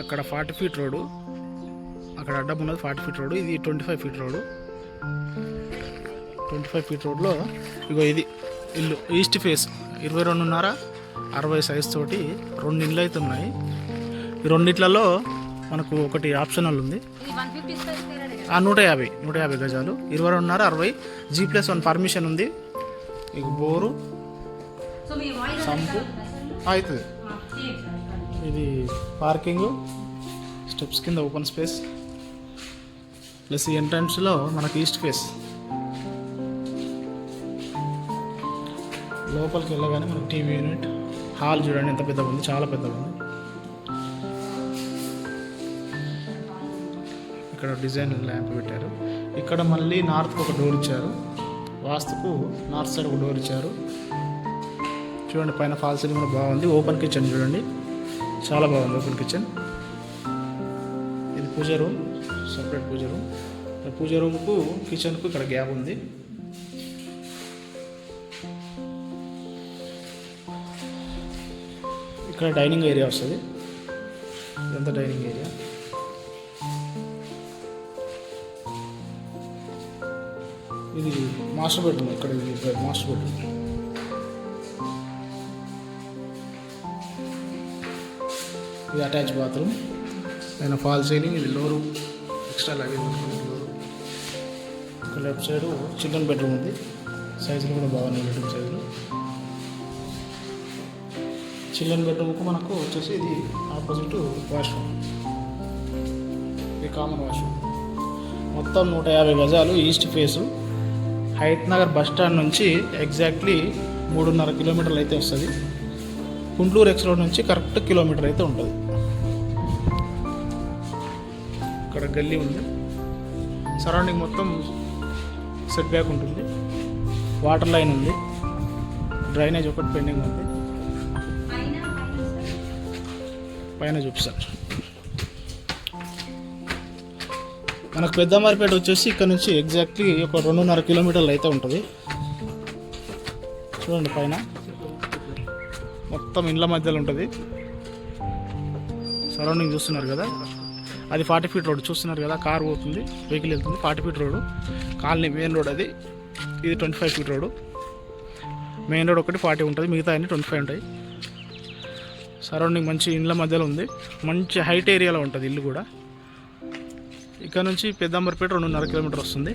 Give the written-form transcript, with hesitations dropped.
అక్కడ 40 feet road, అక్కడ అడ్డం ఉన్నది 40 ఫీట్ రోడ్డు, ఇది 25 ఫీట్ రోడ్డు. 25 ఫీట్ రోడ్లో ఇగో ఇది ఇల్లు ఈస్ట్ ఫేస్ 22.5 60 సైజ్ తోటి 2 ఇళ్ళు అయితే ఉన్నాయి. ఈ రెండిట్లలో మనకు ఒకటి ఆప్షనల్ ఉంది. 150 గజాలు 22.5 60 G+1 పర్మిషన్ ఉంది. మీకు బోరు సంపు అవుతుంది. ఇది పార్కింగ్, స్టెప్స్ కింద ఓపెన్ స్పేస్, ప్లస్ ఈ ఎంట్రన్స్లో మనకు ఈస్ట్ ఫేస్. లోపలికి వెళ్ళగానే మనకు టీవీ యూనిట్, హాల్ చూడండి ఎంత పెద్దగా ఉంది, చాలా పెద్దగా ఉంది. ఇక్కడ డిజైన్ ల్యాంప్ పెట్టారు. ఇక్కడ మళ్ళీ నార్త్కి ఒక డోర్ ఇచ్చారు, వాస్తుకు నార్త్ సైడ్ ఒక డోర్ ఇచ్చారు. చూడండి పైన ఫాల్ సీలింగ్ కూడా బాగుంది. ఓపెన్ కిచెన్ చూడండి, చాలా బాగుంది ఓపెన్ కిచెన్. ఇది పూజ రూమ్, సపరేట్ పూజ రూమ్. పూజ రూమ్కు కిచెన్కు ఇక్కడ గ్యాప్ ఉంది. ఇక్కడ డైనింగ్ ఏరియా వస్తుంది, ఇదంతా డైనింగ్ ఏరియా. ఇది మాస్టర్ బెడ్రూమ్, ఇక్కడ మాస్టర్ బెడ్రూమ్. ఇది అటాచ్ బాత్రూమ్, పైన ఫాల్ సీలింగ్. ఇది లోరు, ఎక్స్ట్రా లగేజ్ లోరు. ఇక్కడ లెఫ్ట్ సైడ్ చిల్డ్రన్ బెడ్రూమ్ ఉంది, సైజులు కూడా బాగున్నాయి. బెడ్రూమ్ సైజులు చిల్డ్రన్ బెడ్రూమ్కు మనకు వచ్చేసి ఇది ఆపోజిట్ వాష్రూమ్, ఇది కామన్ వాష్రూమ్. మొత్తం 150 గజాలు east face. Hayath Nagar bus stand నుంచి ఎగ్జాక్ట్లీ 3.5 కిలోమీటర్లు అయితే వస్తుంది. గుంటూరు ఎక్స్ రోడ్ నుంచి కరెక్ట్ కిలోమీటర్ అయితే ఉంటుంది. ఇక్కడ గల్లీ ఉంది, సరౌండింగ్ మొత్తం సెట్ బ్యాక్ ఉంటుంది. వాటర్ లైన్ ఉంది, డ్రైనేజ్ ఒకటి పెండింగ్ ఉంది. పైన చూపిస్తాను. మనకు పెద్దమారిపేట వచ్చేసి ఇక్కడ నుంచి ఎగ్జాక్ట్లీ ఒక 2.5 కిలోమీటర్లు అయితే ఉంటుంది. చూడండి పైన మొత్తం ఇండ్ల మధ్యలో ఉంటుంది. సరౌండింగ్ చూస్తున్నారు కదా, అది 40 ఫీట్ రోడ్ చూస్తున్నారు కదా, కార్ పోతుంది, వెహికల్ వెళ్తుంది. 40 feet road colony main road అది. ఇది 25 ఫీట్ రోడ్డు. మెయిన్ రోడ్ ఒకటి 40 ఉంటుంది, మిగతా అన్ని 25 ఉంటాయి. సరౌండింగ్ మంచి ఇండ్ల మధ్యలో ఉంది, మంచి హైట్ ఏరియాలో ఉంటుంది ఇల్లు కూడా. ఇక్కడ నుంచి పెద్దంబర్పేట 2.5 కిలోమీటర్ వస్తుంది.